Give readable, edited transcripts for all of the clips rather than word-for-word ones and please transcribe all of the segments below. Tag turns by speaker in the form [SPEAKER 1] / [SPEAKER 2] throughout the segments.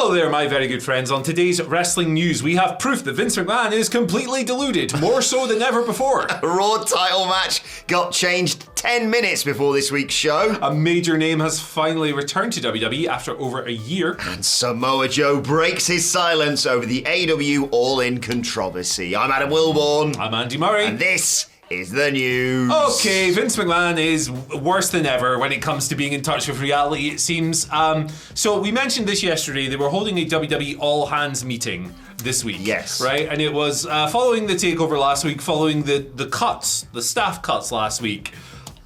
[SPEAKER 1] Hello there, my very good friends. On today's wrestling news, we have proof that Vince McMahon is completely deluded, more so than ever before.
[SPEAKER 2] A Raw title match got changed 10 minutes before this week's show.
[SPEAKER 1] A major name has finally returned to WWE after over a year.
[SPEAKER 2] And Samoa Joe breaks his silence over the AEW All-In controversy. I'm Adam Wilborn.
[SPEAKER 1] I'm Andy Murray.
[SPEAKER 2] And this is the news.
[SPEAKER 1] Okay, Vince McMahon is worse than ever when it comes to being in touch with reality, it seems. So we mentioned this yesterday. They were holding a WWE all-hands meeting this week.
[SPEAKER 2] Yes.
[SPEAKER 1] Right? And it was following the takeover last week, following the staff cuts last week.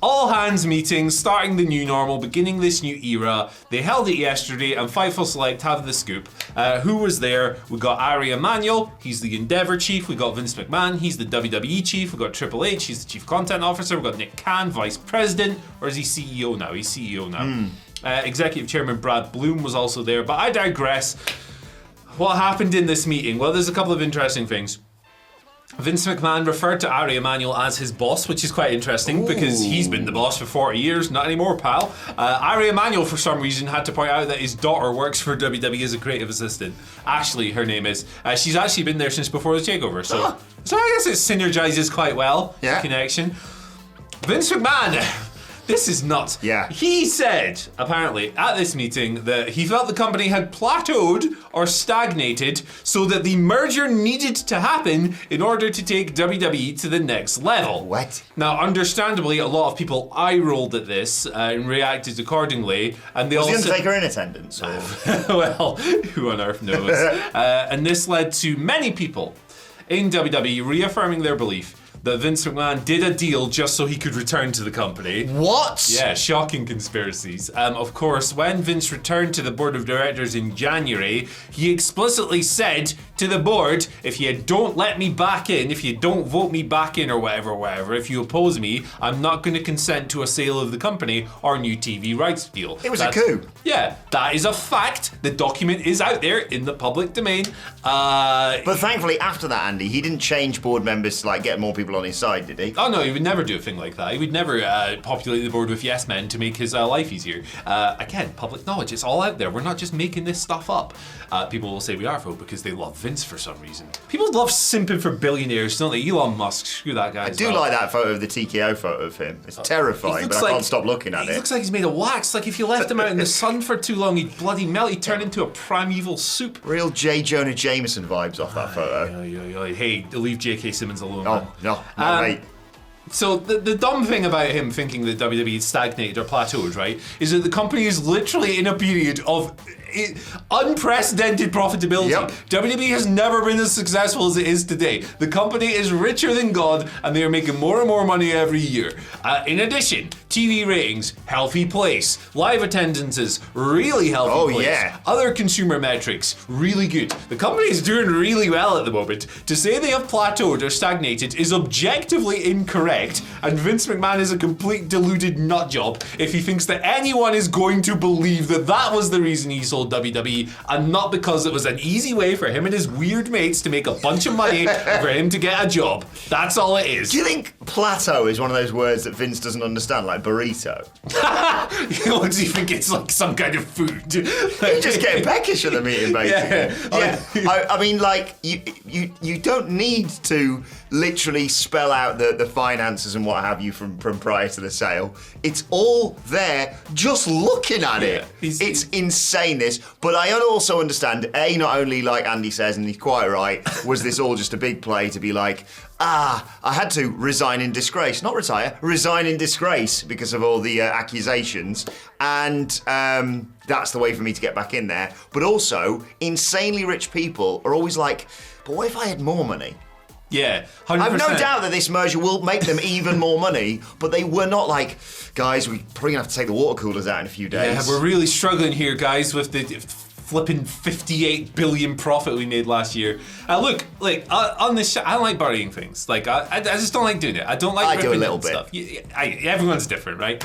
[SPEAKER 1] All hands meetings, starting the new normal, beginning this new era. They held it yesterday, and Fightful Select have the scoop. Who was there? We got Ari Emanuel, he's the Endeavor chief. We got Vince McMahon, he's the WWE chief. We got Triple H, he's the chief content officer. We got Nick Khan, vice president, or is he CEO now? He's CEO now. Executive chairman Brad Bloom was also there, but I digress. What happened in this meeting? Well, there's a couple of interesting things. Vince McMahon referred to Ari Emanuel as his boss, which is quite interesting because he's been the boss for 40 years. Not anymore, pal. Ari Emanuel, for some reason, had to point out that his daughter works for WWE as a creative assistant. Ashley, her name is. She's actually been there since before the takeover, so I guess it synergizes quite well.
[SPEAKER 2] Yeah.
[SPEAKER 1] Connection. Vince McMahon. This is nuts.
[SPEAKER 2] Yeah.
[SPEAKER 1] He said, apparently, at this meeting, that he felt the company had plateaued or stagnated so that the merger needed to happen in order to take WWE to the next level.
[SPEAKER 2] What?
[SPEAKER 1] Now, understandably, a lot of people eye-rolled at this and reacted accordingly. And they
[SPEAKER 2] Was
[SPEAKER 1] also...
[SPEAKER 2] the Undertaker in attendance? Or?
[SPEAKER 1] Well, who on earth knows? And this led to many people in WWE reaffirming their belief that Vince McMahon did a deal just so he could return to the company.
[SPEAKER 2] What?
[SPEAKER 1] Yeah, shocking conspiracies. Of course, when Vince returned to the board of directors in January, he explicitly said to the board, if you don't let me back in, if you don't vote me back in or whatever, if you oppose me, I'm not going to consent to a sale of the company or new TV rights deal.
[SPEAKER 2] It was a coup.
[SPEAKER 1] Yeah, that is a fact. The document is out there in the public domain.
[SPEAKER 2] But thankfully, after that, Andy, he didn't change board members to get more people on his side, did he?
[SPEAKER 1] Oh no, he would never do a thing like that. He would never populate the board with yes men to make his life easier. Again, public knowledge, it's all out there. We're not just making this stuff up. People will say we are, though, because they love Vince for some reason. People love simping for billionaires, don't they? Elon Musk, screw that guy.
[SPEAKER 2] I do like that photo of the TKO photo of him. It's terrifying, but I can't stop looking at it.
[SPEAKER 1] He looks like he's made of wax. Like if you left him out in the sun for too long, he'd bloody melt. He'd turn into a primeval soup.
[SPEAKER 2] Real J. Jonah Jameson vibes off that photo.
[SPEAKER 1] Hey, leave J.K. Simmons alone.
[SPEAKER 2] Oh,
[SPEAKER 1] man.
[SPEAKER 2] no, mate.
[SPEAKER 1] So the dumb thing about him thinking that WWE is stagnated or plateaued, right, is that the company is literally in a period of unprecedented profitability.
[SPEAKER 2] Yep.
[SPEAKER 1] WWE has never been as successful as it is today. The company is richer than God, and they are making more and more money every year. In addition, TV ratings, healthy place. Live attendances, really healthy place.
[SPEAKER 2] Yeah.
[SPEAKER 1] Other consumer metrics, really good. The company is doing really well at the moment. To say they have plateaued or stagnated is objectively incorrect, and Vince McMahon is a complete deluded nutjob if he thinks that anyone is going to believe that that was the reason he sold WWE, and not because it was an easy way for him and his weird mates to make a bunch of money for him to get a job. That's all it is.
[SPEAKER 2] Do you think plateau is one of those words that Vince doesn't understand, like burrito?
[SPEAKER 1] What do you think it's like some kind of food?
[SPEAKER 2] You just get peckish at the meeting, basically.
[SPEAKER 1] Yeah.
[SPEAKER 2] I mean, you don't need to literally spell out the finances and what have you from prior to the sale. It's all there, just looking at it. It's insane, this. But I also understand, not only like Andy says, and he's quite right, was this all just a big play to be like, I had to resign in disgrace. Not retire, resign in disgrace because of all the accusations. And that's the way for me to get back in there. But also, insanely rich people are always like, but what if I had more money?
[SPEAKER 1] Yeah, 100%.
[SPEAKER 2] I've no doubt that this merger will make them even more money, but they were not like, guys, we're probably going to have to take the water coolers out in a few days.
[SPEAKER 1] Yeah, we're really struggling here, guys, with the flipping 58 billion profit we made last year. Look, on this show, I don't like burying things. I just don't like doing it. I don't like ripping
[SPEAKER 2] do a little
[SPEAKER 1] and
[SPEAKER 2] bit.
[SPEAKER 1] stuff. Everyone's different, right?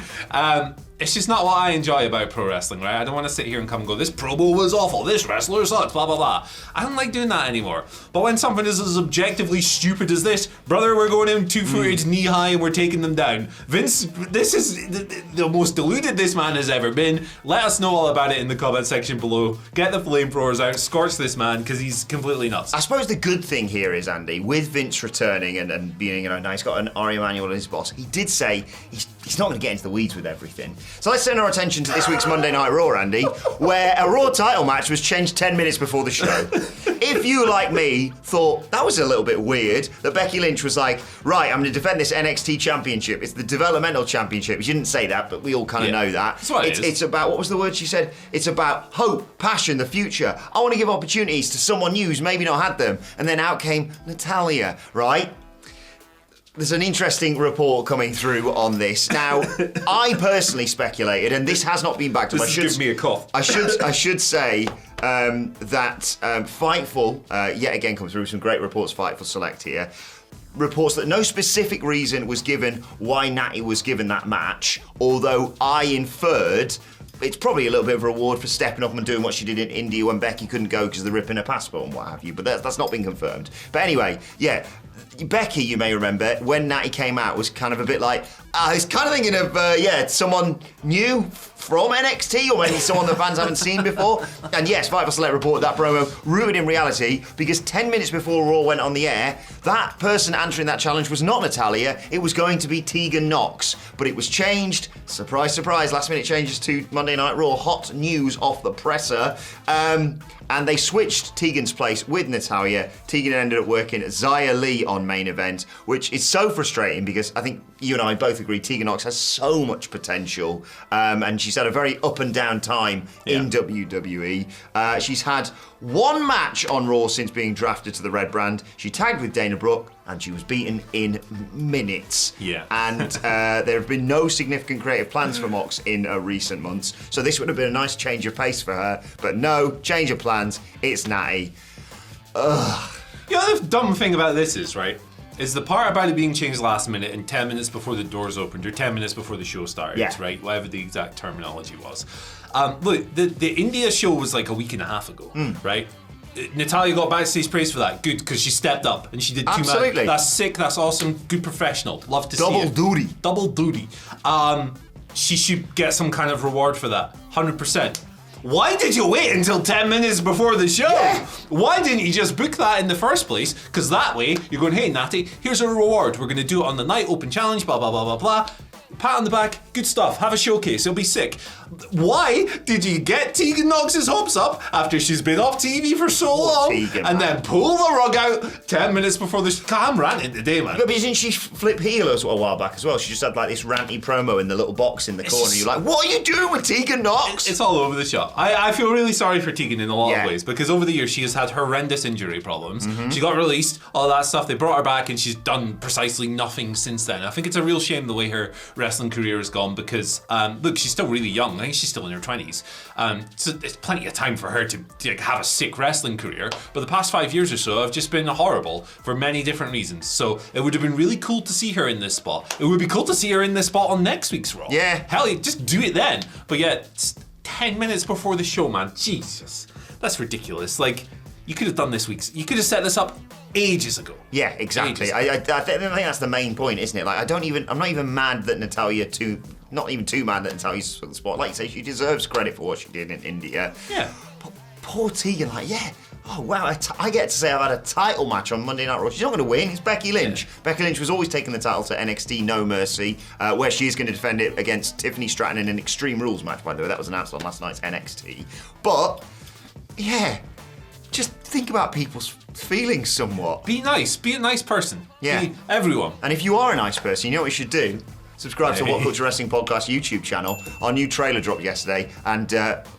[SPEAKER 1] it's just not what I enjoy about pro wrestling, right? I don't want to sit here and come and go, this promo was awful, this wrestler sucks, blah, blah, blah. I don't like doing that anymore. But when something is as objectively stupid as this, brother, we're going in two-footed, knee-high, and we're taking them down. Vince, this is the most deluded this man has ever been. Let us know all about it in the comment section below. Get the flamethrowers out, scorch this man, because he's completely nuts.
[SPEAKER 2] I suppose the good thing here is, Andy, with Vince returning and being, now he's got an Ari Emanuel as his boss, he did say he's not going to get into the weeds with everything. So let's turn our attention to this week's Monday Night Raw, Andy, where a Raw title match was changed 10 minutes before the show. If you, like me, thought that was a little bit weird, that Becky Lynch was like, right, I'm going to defend this NXT championship. It's the developmental championship. She didn't say that, but we all kind of know that.
[SPEAKER 1] That's what
[SPEAKER 2] it's about, what was the word she said? It's about hope, passion, the future. I want to give opportunities to someone new who's maybe not had them. And then out came Natalya, right? There's an interesting report coming through on this. Now, I personally speculated, and this has not been backed up.
[SPEAKER 1] This is giving me a cough.
[SPEAKER 2] I should say that Fightful, yet again, comes through some great reports, Fightful Select here, reports that no specific reason was given why Natty was given that match, although I inferred it's probably a little bit of a reward for stepping up and doing what she did in India when Becky couldn't go because of the ripping her passport and what have you, but that's not been confirmed. But anyway, yeah, Becky, you may remember, when Natty came out, was kind of a bit like, I was kind of thinking of, someone new from NXT, or maybe someone the fans haven't seen before. And yes, Vital Select reported that promo ruined in reality because 10 minutes before Raw went on the air, that person answering that challenge was not Natalya, it was going to be Tegan Nox. But it was changed, surprise, surprise, last minute changes to Monday Night Raw, hot news off the presser. And they switched Tegan's place with Natalya. Tegan ended up working Xia Li on main event, which is so frustrating because I think you and I both agree Tegan Nox has so much potential, and she's had a very up and down time in WWE. She's had one match on Raw since being drafted to the Red Brand. She tagged with Dana Brooke, and she was beaten in minutes.
[SPEAKER 1] Yeah.
[SPEAKER 2] And there have been no significant creative plans for Mox in recent months, so this would have been a nice change of pace for her. But no, change of plans, it's Natty. Ugh.
[SPEAKER 1] You know, the dumb thing about this is the part about it being changed last minute and 10 minutes before the doors opened, or 10 minutes before the show started, right? Whatever the exact terminology was. Look, the India show was like a week and a half ago, right? Natalya got backstage praise for that. Good, because she stepped up and she did 2 matches. That's sick, that's awesome, good professional. Love to see it. Double duty. She should get some kind of reward for that, 100%. Why did you wait until 10 minutes before the show? Yeah. Why didn't you just book that in the first place? Because that way, you're going, hey, Natty, here's a reward. We're going to do it on the night open challenge, blah, blah, blah, blah, blah. Pat on the back, good stuff, have a showcase, it'll be sick. Why did you get Tegan Nox's hopes up after she's been off TV for so long and then pull the rug out 10 minutes before the I'm ranting today, man.
[SPEAKER 2] But isn't she flip heel a while back as well? She just had like this ranty promo in the little box in the corner. You're like, what are you doing with Tegan Nox?
[SPEAKER 1] It's all over the shop. I feel really sorry for Tegan in a lot of ways because over the years she has had horrendous injury problems. She got released, all that stuff, they brought her back and she's done precisely nothing since then. I think it's a real shame the way her wrestling career has gone because, look, she's still really young. I think she's still in her 20s. So it's plenty of time for her to have a sick wrestling career. But the past 5 years or so have just been horrible for many different reasons. So it would have been really cool to see her in this spot. It would be cool to see her in this spot on next week's Raw.
[SPEAKER 2] Yeah.
[SPEAKER 1] Hell, just do it then. But yeah, it's 10 minutes before the show, man. Jesus. That's ridiculous. Like, you could have done this week's. You could have set this up ages ago.
[SPEAKER 2] Yeah, exactly. I think that's the main point, isn't it? Like, I'm not even mad that not even too mad that Natalya's for the spot. Like you say, she deserves credit for what she did in India.
[SPEAKER 1] Yeah.
[SPEAKER 2] But poor Tegan, oh wow, I get to say I've had a title match on Monday Night Raw. She's not going to win, it's Becky Lynch. Yeah. Becky Lynch was always taking the title to NXT No Mercy, where she is going to defend it against Tiffany Stratton in an Extreme Rules match, by the way. That was announced on last night's NXT. But, yeah, just think about people's feelings somewhat.
[SPEAKER 1] Be nice. Be a nice person.
[SPEAKER 2] Yeah.
[SPEAKER 1] Be everyone.
[SPEAKER 2] And if you are a nice person, you know what you should do? Subscribe to the WhatCulture Wrestling Podcast YouTube channel. Our new trailer dropped yesterday, and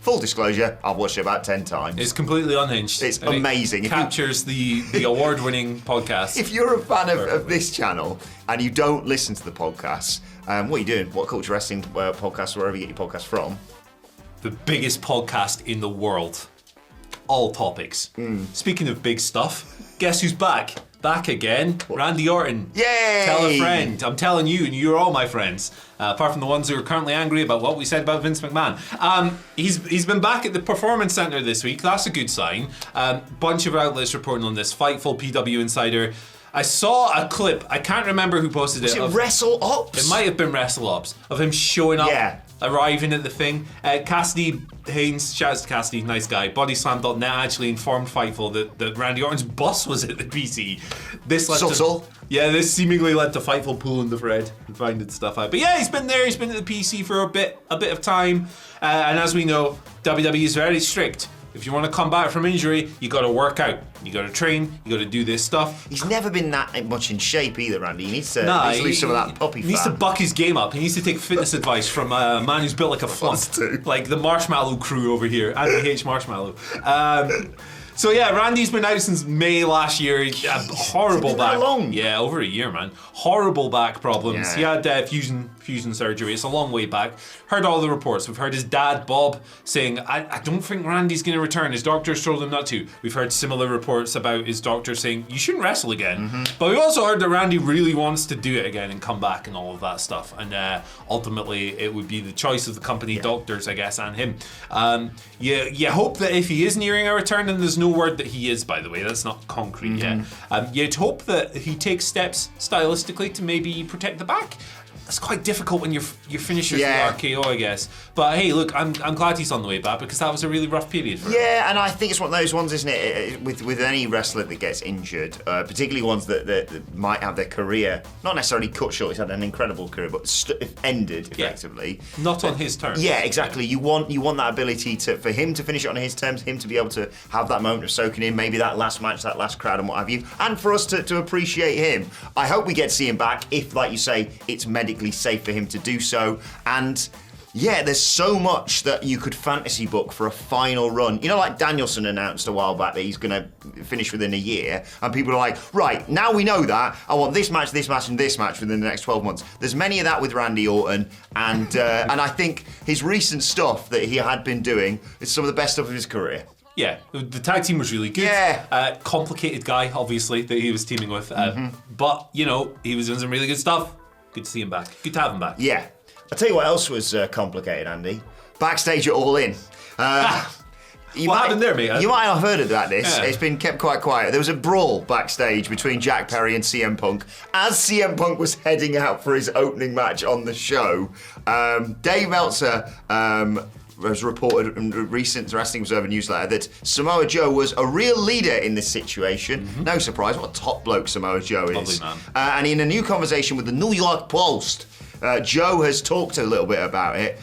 [SPEAKER 2] full disclosure, I've watched it about 10 times.
[SPEAKER 1] It's completely unhinged.
[SPEAKER 2] It's amazing.
[SPEAKER 1] It captures the award-winning podcast.
[SPEAKER 2] If you're a fan of this channel and you don't listen to the podcast, what are you doing? WhatCulture Wrestling Podcast, wherever you get your podcast from.
[SPEAKER 1] The biggest podcast in the world. All topics. Speaking of big stuff, guess who's back? Back again, Randy Orton.
[SPEAKER 2] Yay!
[SPEAKER 1] Tell a friend. I'm telling you, and you're all my friends. Apart from the ones who are currently angry about what we said about Vince McMahon. He's been back at the Performance Center this week. That's a good sign. Bunch of outlets reporting on this. Fightful, PW Insider. I saw a clip. I can't remember who posted it.
[SPEAKER 2] Was it Wrestle Ops?
[SPEAKER 1] It might have been Wrestle Ops of him showing up.
[SPEAKER 2] Yeah.
[SPEAKER 1] Arriving at the thing. Cassidy Haynes, shouts to Cassidy, nice guy. Bodyslam.net actually informed Fightful that Randy Orton's bus was at the PC. This led this seemingly led to Fightful pulling the thread and finding stuff out. But yeah, he's been there. He's been at the PC for a bit of time. And as we know, WWE is very strict. If you want to come back from injury, you got to work out. You got to train. You got to do this stuff.
[SPEAKER 2] He's never been that much in shape either, Randy. He needs to lose some of that puppy fat.
[SPEAKER 1] He needs to buck his game up. He needs to take fitness advice from a man who's built like a flump. Like the Marshmallow crew over here. Andy H. Marshmallow. So yeah, Randy's been out since May last year. Horrible back.
[SPEAKER 2] That long?
[SPEAKER 1] Yeah, over a year, man. Horrible back problems.
[SPEAKER 2] Yeah.
[SPEAKER 1] He had fusion surgery. It's a long way back. Heard all the reports. We've heard his dad, Bob, saying, I don't think Randy's going to return. His doctors told him not to. We've heard similar reports about his doctor saying, you shouldn't wrestle again. Mm-hmm. But we've also heard that Randy really wants to do it again and come back and all of that stuff. And ultimately, it would be the choice of the company doctors, I guess, and him. You hope that if he is nearing a return, and there's no word that he is, by the way, that's not concrete yet. You'd hope that he takes steps stylistically to maybe protect the back. It's quite difficult when your finishers are RKO, I guess. But hey, look, I'm glad he's on the way back because that was a really rough period for him.
[SPEAKER 2] Yeah, and I think it's one of those ones, isn't it? With any wrestler that gets injured, particularly ones that might have their career not necessarily cut short. He's had an incredible career, but ended effectively.
[SPEAKER 1] Yeah. Not on his terms.
[SPEAKER 2] Yeah, exactly. You want that ability for him to finish it on his terms, him to be able to have that moment of soaking in, maybe that last match, that last crowd, and what have you, and for us to appreciate him. I hope we get to see him back if, like you say, it's medically safe for him to do so. And yeah, there's so much that you could fantasy book for a final run. You know, like Danielson announced a while back that he's going to finish within a year, and people are like, right, now we know that, I want this match, and this match within the next 12 months. There's many of that with Randy Orton, and and I think his recent stuff that he had been doing is some of the best stuff of his career.
[SPEAKER 1] Yeah, the tag team was really good.
[SPEAKER 2] Yeah.
[SPEAKER 1] Complicated guy, obviously, that he was teaming with. But, you know, he was doing some really good stuff. Good to see him back. Good to have him back.
[SPEAKER 2] Yeah. I'll tell you what else was complicated, Andy. Backstage at All In.
[SPEAKER 1] What happened there, mate?
[SPEAKER 2] You might not have heard about this.
[SPEAKER 1] Yeah.
[SPEAKER 2] It's been kept quite quiet. There was a brawl backstage between Jack Perry and CM Punk as CM Punk was heading out for his opening match on the show. Dave Meltzer has reported in a recent Wrestling Observer newsletter that Samoa Joe was a real leader in this situation. No surprise, what a top bloke Samoa Joe is.
[SPEAKER 1] Lovely man.
[SPEAKER 2] And in a new conversation with the New York Post, Joe has talked a little bit about it.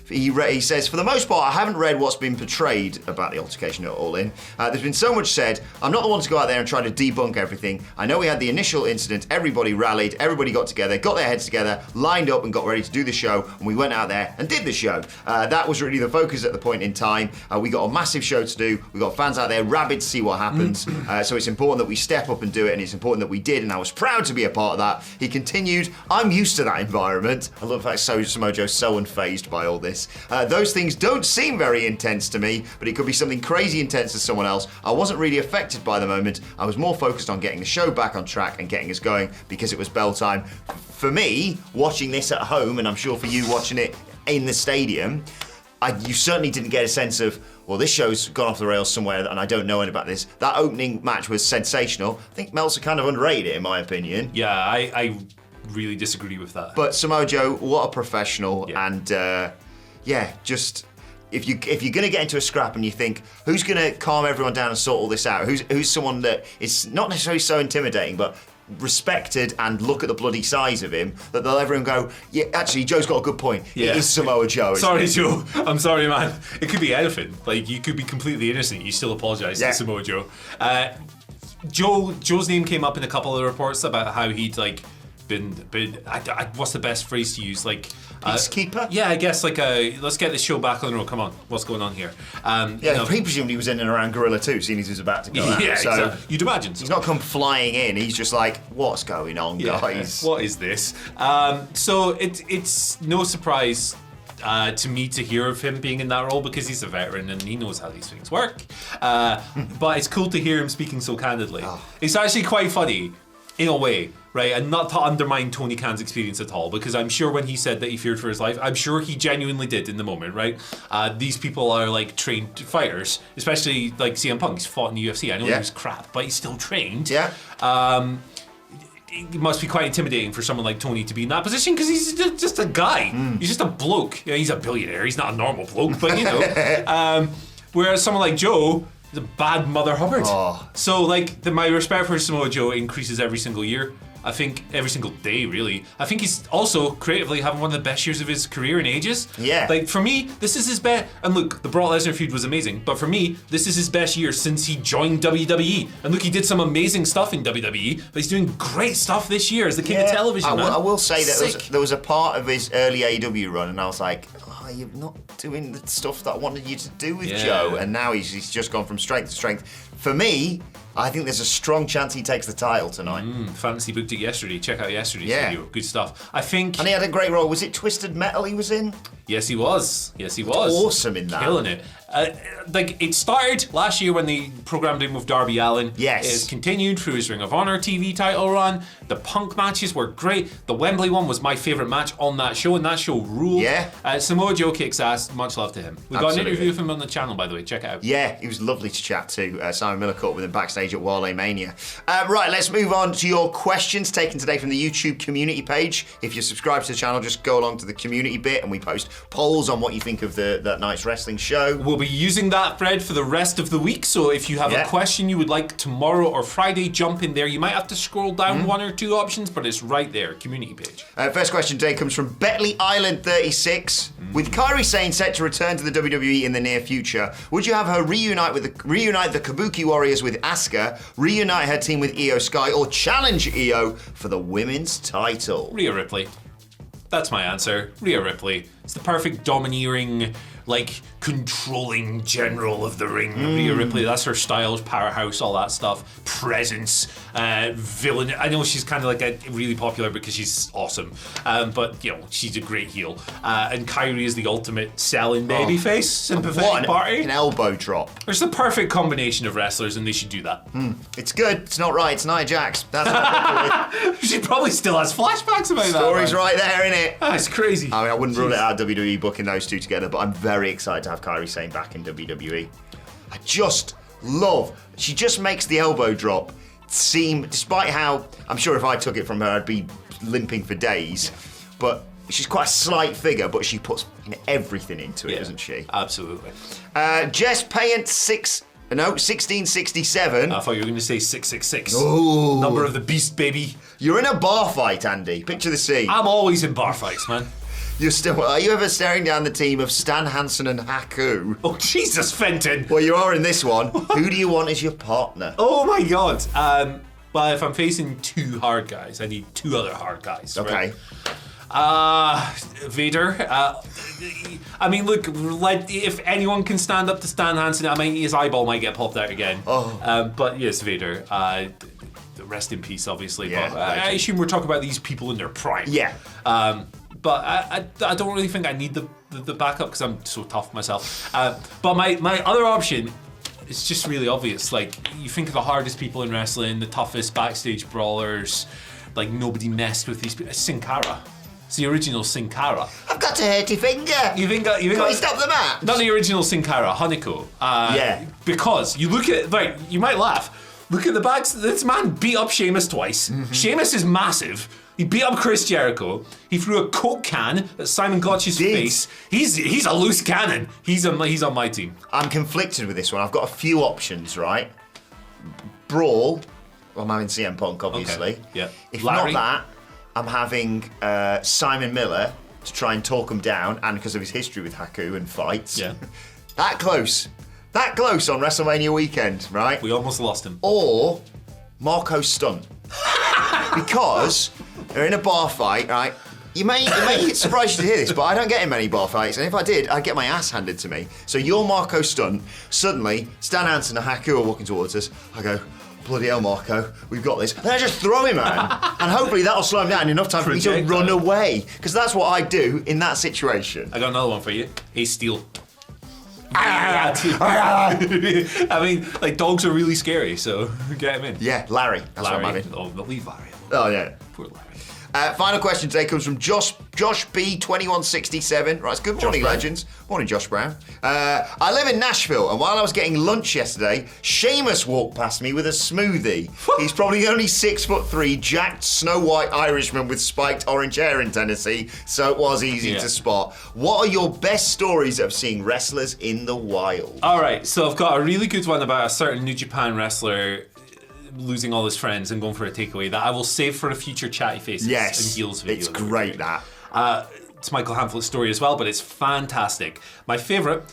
[SPEAKER 2] He says, for the most part, I haven't read what's been portrayed about the altercation at All In. There's been so much said. I'm not the one to go out there and try to debunk everything. I know we had the initial incident. Everybody rallied. Everybody got together, got their heads together, lined up and got ready to do the show. And we went out there and did the show. That was really the focus at the point in time. We got a massive show to do. We got fans out there rabid to see what happens. So it's important that we step up and do it. And it's important that we did. And I was proud to be a part of that. He continued, I'm used to that environment. I love the fact Samoa Joe's so unfazed by all this. Those things don't seem very intense to me, but it could be something crazy intense to someone else. I wasn't really affected by the moment. I was more focused on getting the show back on track and getting us going because it was bell time. For me, watching this at home, and I'm sure for you watching it in the stadium, you certainly didn't get a sense of, well, this show's gone off the rails somewhere and I don't know anything about this. That opening match was sensational. I think Meltzer kind of underrated it, in my opinion.
[SPEAKER 1] Yeah, I really disagree with that.
[SPEAKER 2] But Samoa Joe, what a professional, and just if you're going to get into a scrap and you think, who's going to calm everyone down and sort all this out? Who's someone that is not necessarily so intimidating, but respected, and look at the bloody size of him, that they'll everyone go, yeah, actually, Joe's got a good point.
[SPEAKER 1] Yeah.
[SPEAKER 2] It is Samoa Joe.
[SPEAKER 1] Sorry, Joe. I'm sorry, man. It could be anything. Like, you could be completely innocent. You still apologise to Samoa Joe. Joe's name came up in a couple of the reports about how he'd been what's the best phrase to use?
[SPEAKER 2] Peacekeeper?
[SPEAKER 1] Yeah, I guess let's get this show back on the road. Come on, what's going on here?
[SPEAKER 2] He presumed he was in and around Gorilla too, seeing as he was about to go out.
[SPEAKER 1] Yeah,
[SPEAKER 2] so
[SPEAKER 1] exactly. You'd imagine.
[SPEAKER 2] He's not come flying in. He's just like, what's going on, guys?
[SPEAKER 1] What is this? So it's no surprise. to me to hear of him being in that role because he's a veteran and he knows how these things work. But it's cool to hear him speaking so candidly. It's actually quite funny in a way, right? And not to undermine Tony Khan's experience at all, because I'm sure when he said that he feared for his life, I'm sure he genuinely did in the moment, right? These people are like trained fighters, especially like CM Punk. He's fought in the UFC. I know he was crap, but he's still trained.
[SPEAKER 2] Yeah.
[SPEAKER 1] It must be quite intimidating for someone like Tony to be in that position because he's just a guy. He's just a bloke. You know, he's a billionaire. He's not a normal bloke, but you know. Whereas someone like Joe is a bad Mother Hubbard. So like my respect for Samoa Joe increases every single year. I think every single day, really. I think he's also creatively having one of the best years of his career in ages.
[SPEAKER 2] Yeah.
[SPEAKER 1] Like for me, this is his best. And look, the Brock Lesnar feud was amazing, but for me, this is his best year since he joined WWE. And look, he did some amazing stuff in WWE, but he's doing great stuff this year as the king of television.
[SPEAKER 2] I will say that there was a part of his early AEW run, and I was like, you're not doing the stuff that I wanted you to do with Joe. And now he's just gone from strength to strength. For me, I think there's a strong chance he takes the title tonight.
[SPEAKER 1] Fantasy booked it yesterday. Check out yesterday's video. Good stuff. I think.
[SPEAKER 2] And he had a great role. Was it Twisted Metal he was in?
[SPEAKER 1] Yes, he was. Yes, he was.
[SPEAKER 2] Awesome in that.
[SPEAKER 1] Killing it. Like it started last year when they programmed him with Darby Allin.
[SPEAKER 2] Yes.
[SPEAKER 1] It's continued through his Ring of Honor TV title run. The Punk matches were great. The Wembley one was my favourite match on that show, and that show ruled.
[SPEAKER 2] Yeah.
[SPEAKER 1] Samoa Joe kicks ass. Much love to him. We got an interview with him on the channel, by the way. Check it out.
[SPEAKER 2] Yeah, he was lovely to chat to. Simon Miller caught up with him backstage at Wale Mania. Right, let's move on to your questions taken today from the YouTube community page. If you're subscribed to the channel, just go along to the community bit, and we post polls on what you think of that night's wrestling show.
[SPEAKER 1] We'll be using that thread for the rest of the week, so if you have a question you would like tomorrow or Friday, jump in there. You might have to scroll down one or two options, but it's right there, community page.
[SPEAKER 2] First question today comes from Betley Island 36. With Kairi Sane set to return to the WWE in the near future, would you have her reunite the Kabuki Warriors with Asuka, reunite her team with Io Sky, or challenge Io for the women's title?
[SPEAKER 1] Rhea Ripley. That's my answer. Rhea Ripley. It's the perfect domineering, like, controlling general of the ring. Rhea Ripley, that's her style, powerhouse, all that stuff. Presence, villain. I know she's kind of like really popular because she's awesome. But, you know, she's a great heel. And Kairi is the ultimate selling babyface, sympathetic party.
[SPEAKER 2] An elbow drop.
[SPEAKER 1] There's the perfect combination of wrestlers, and they should do that.
[SPEAKER 2] It's good. It's not right. It's Nia Jax. That's what
[SPEAKER 1] She probably still has flashbacks about that.
[SPEAKER 2] Story's right there, innit?
[SPEAKER 1] That's crazy.
[SPEAKER 2] I mean, I wouldn't rule it out WWE booking those two together, but I'm very excited to have Kairi Sane back in WWE. I just love, she just makes the elbow drop seem, despite how, I'm sure if I took it from her, I'd be limping for days, but she's quite a slight figure, but she puts everything into it, doesn't she?
[SPEAKER 1] Absolutely.
[SPEAKER 2] Jess Payant 1667.
[SPEAKER 1] I thought you were going to say 666.
[SPEAKER 2] Ooh.
[SPEAKER 1] Number of the beast, baby.
[SPEAKER 2] You're in a bar fight, Andy. Picture the scene.
[SPEAKER 1] I'm always in bar fights, man.
[SPEAKER 2] Are you ever staring down the team of Stan Hansen and Haku?
[SPEAKER 1] Oh, Jesus, Fenton.
[SPEAKER 2] Well, you are in this one. Who do you want as your partner?
[SPEAKER 1] Oh, my God. Well, if I'm facing two hard guys, I need two other hard guys.
[SPEAKER 2] Okay.
[SPEAKER 1] Right? Vader. I mean, look, if anyone can stand up to Stan Hansen, I mean, his eyeball might get popped out again. But yes, Vader. Rest in peace, obviously.
[SPEAKER 2] Yeah,
[SPEAKER 1] but I assume we're talking about these people in their prime.
[SPEAKER 2] Yeah.
[SPEAKER 1] But I don't really think I need the backup because I'm so tough myself. But my other option is just really obvious. Like, you think of the hardest people in wrestling, the toughest backstage brawlers, like nobody messed with these people. Sin Cara. It's the original Sin Cara.
[SPEAKER 2] I've got a hurty finger.
[SPEAKER 1] Can
[SPEAKER 2] we stop the match?
[SPEAKER 1] Not the original Sin Cara, Hanako.
[SPEAKER 2] Yeah.
[SPEAKER 1] Because you look at, right, you might laugh. Look at the backs. This man beat up Sheamus twice. Sheamus is massive. He beat up Chris Jericho. He threw a Coke can at Simon Gotch's face. He's a loose cannon. He's on my team.
[SPEAKER 2] I'm conflicted with this one. I've got a few options, right? Brawl. Well, I'm having CM Punk, obviously.
[SPEAKER 1] Okay. Yeah.
[SPEAKER 2] If
[SPEAKER 1] Larry.
[SPEAKER 2] not that, I'm having Simon Miller to try and talk him down, and because of his history with Haku and fights.
[SPEAKER 1] Yeah.
[SPEAKER 2] That close on WrestleMania weekend, right?
[SPEAKER 1] We almost lost him.
[SPEAKER 2] Or Marco Stunt. Because they're in a bar fight, right? You may get surprised to hear this, but I don't get in many bar fights, and if I did, I'd get my ass handed to me. So you're Marco Stunt. Suddenly, Stan Hansen and Haku are walking towards us. I go, bloody hell, Marco, we've got this. Then I just throw him out, and hopefully that'll slow him down enough time for me to run away. Because that's what I do in that situation.
[SPEAKER 1] I got another one for you. Ace Steel. I mean, like, dogs are really scary, so get him in.
[SPEAKER 2] Yeah, Larry. That's
[SPEAKER 1] Larry.
[SPEAKER 2] what I'm having.
[SPEAKER 1] Oh, but leave Larry alone.
[SPEAKER 2] Oh, yeah.
[SPEAKER 1] Poor Larry.
[SPEAKER 2] Final question today comes from Josh B2167. Right, good morning, legends. Morning, Josh Brown. I live in Nashville, and while I was getting lunch yesterday, Seamus walked past me with a smoothie. He's probably only 6'3", jacked Snow White Irishman with spiked orange hair in Tennessee, so it was easy to spot. What are your best stories of seeing wrestlers in the wild?
[SPEAKER 1] All right, so I've got a really good one about a certain New Japan wrestler losing all his friends and going for a takeaway that I will save for a future Chatty Faces and Heels video.
[SPEAKER 2] It's great, that.
[SPEAKER 1] It's Michael Hamflett's story as well, but it's fantastic. My favourite,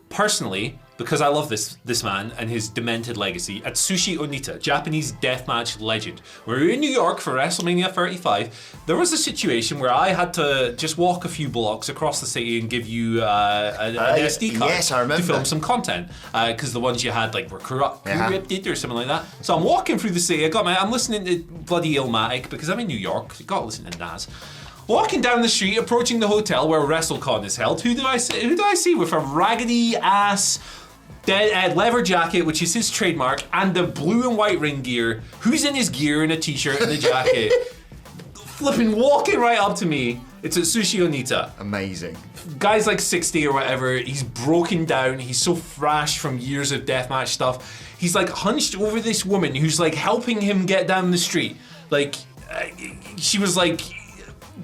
[SPEAKER 1] personally, because I love this man and his demented legacy, Atsushi Onita, Japanese deathmatch legend. We were in New York for WrestleMania 35. There was a situation where I had to just walk a few blocks across the city and give you an SD card to film some content, because the ones you had were corrupted or something like that. So I'm walking through the city. I'm listening to bloody Illmatic because I'm in New York. You got to listen to Nas. Walking down the street, approaching the hotel where WrestleCon is held. Who do I see with a raggedy ass leather jacket, which is his trademark, and the blue and white ring gear? Who's in his gear and a t-shirt and a jacket? Flipping walking right up to me. It's Atsushi Onita.
[SPEAKER 2] Amazing.
[SPEAKER 1] Guy's like 60 or whatever. He's broken down. He's so thrashed from years of deathmatch stuff. He's like hunched over this woman who's like helping him get down the street. She was like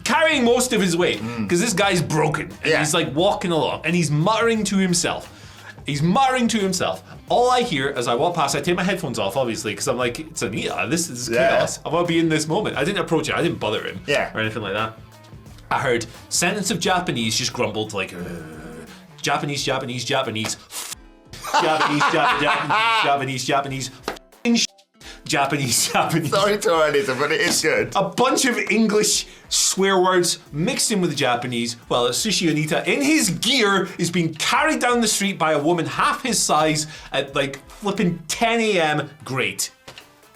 [SPEAKER 1] carrying most of his weight because this guy's broken and he's like walking along and he's muttering to himself. All I hear as I walk past, I take my headphones off, obviously, because I'm like, it's Anita. This is chaos. I want to be in this moment. I didn't approach it. I didn't bother him or anything like that. I heard sentence of Japanese just grumbled like, Japanese, Japanese, Japanese, Japanese, Japanese, Japanese, Japanese.
[SPEAKER 2] Sorry to Anita, but it is good.
[SPEAKER 1] A bunch of English swear words mixed in with the Japanese, while Atsushi Onita, in his gear, is being carried down the street by a woman half his size at flipping 10 a.m. Great.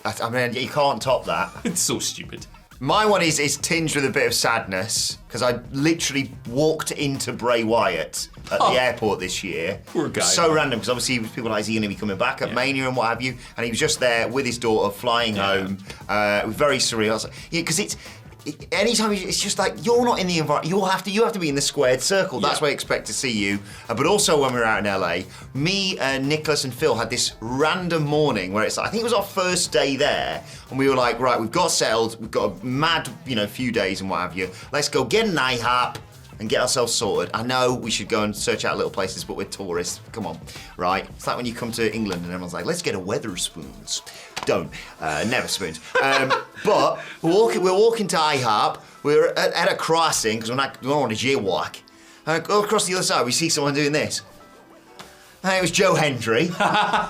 [SPEAKER 2] I mean, you can't top that.
[SPEAKER 1] It's so stupid.
[SPEAKER 2] My one is tinged with a bit of sadness because I literally walked into Bray Wyatt at the airport this year.
[SPEAKER 1] Poor guy.
[SPEAKER 2] So random because obviously people were like, is he going to be coming back at Mania and what have you? And he was just there with his daughter flying home. It was very surreal. I was like, because anytime it's just like you're not in the environment, you have to be in the squared circle. That's where I expect to see you. But also when we were out in LA, me, Nicholas and Phil had this random morning where it's I think it was our first day there, and we were like, right, we've got settled, we've got a mad few days and what have you. Let's go get an IHOP and get ourselves sorted. I know we should go and search out little places, but we're tourists. Come on, right? It's like when you come to England and everyone's like, let's get a Wetherspoons. Don't, never spoons. But we're walking to IHOP. We're at a crossing because we don't want to jaywalk. Go across the other side, we see someone doing this. And it was Joe Hendry.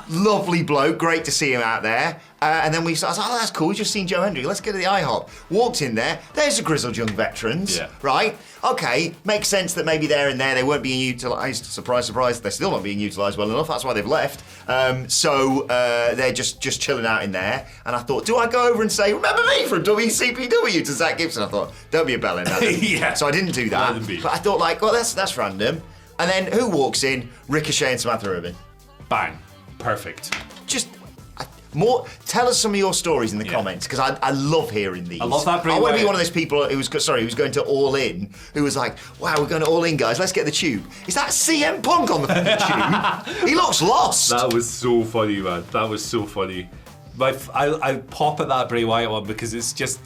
[SPEAKER 2] Lovely bloke, great to see him out there. And then I was like, oh, that's cool, we've just seen Joe Hendry, let's go to the IHOP. Walked in there, there's the grizzled young veterans, right? Okay, makes sense that maybe there and there they weren't being utilised. Surprise, surprise, they're still not being utilised well enough, that's why they've left. So they're just chilling out in there. And I thought, do I go over and say, remember me from WCPW to Zach Gibson? I thought, don't be a bellend, Adam. So I didn't do that. But I thought well, that's random. And then who walks in? Ricochet and Samantha Rubin.
[SPEAKER 1] Bang. Perfect.
[SPEAKER 2] Just tell us some of your stories in the comments because I love hearing these.
[SPEAKER 1] I love that.
[SPEAKER 2] I want to be one of those people who was going to All In, who was like, wow, we're going to All In, guys, let's get the tube. Is that CM Punk on the tube? He looks lost.
[SPEAKER 1] That was so funny, man. That was so funny. I pop at that Bray Wyatt one because it's just,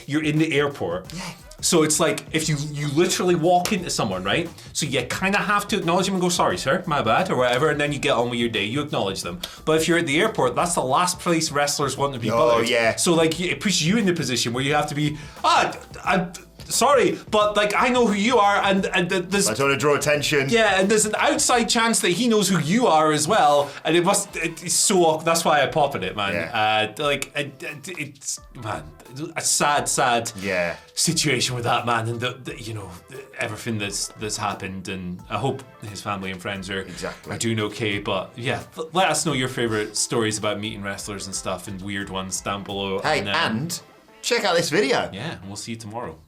[SPEAKER 1] you're in the airport.
[SPEAKER 2] Yeah.
[SPEAKER 1] So it's like if you literally walk into someone, right? So you kind of have to acknowledge them and go, sorry, sir, my bad, or whatever, and then you get on with your day, you acknowledge them. But if you're at the airport, that's the last place wrestlers want to be bothered.
[SPEAKER 2] Oh, yeah.
[SPEAKER 1] So it puts you in the position where you have to be, sorry, but like I know who you are, and there's.
[SPEAKER 2] I don't want to draw attention.
[SPEAKER 1] Yeah, and there's an outside chance that he knows who you are as well, and it's so awkward. That's why I pop at it, man.
[SPEAKER 2] Yeah.
[SPEAKER 1] It's a sad situation with that man, and everything that's happened, and I hope his family and friends are doing okay. But yeah, let us know your favorite stories about meeting wrestlers and stuff, and weird ones down below.
[SPEAKER 2] Hey, and check out this video.
[SPEAKER 1] Yeah, and we'll see you tomorrow.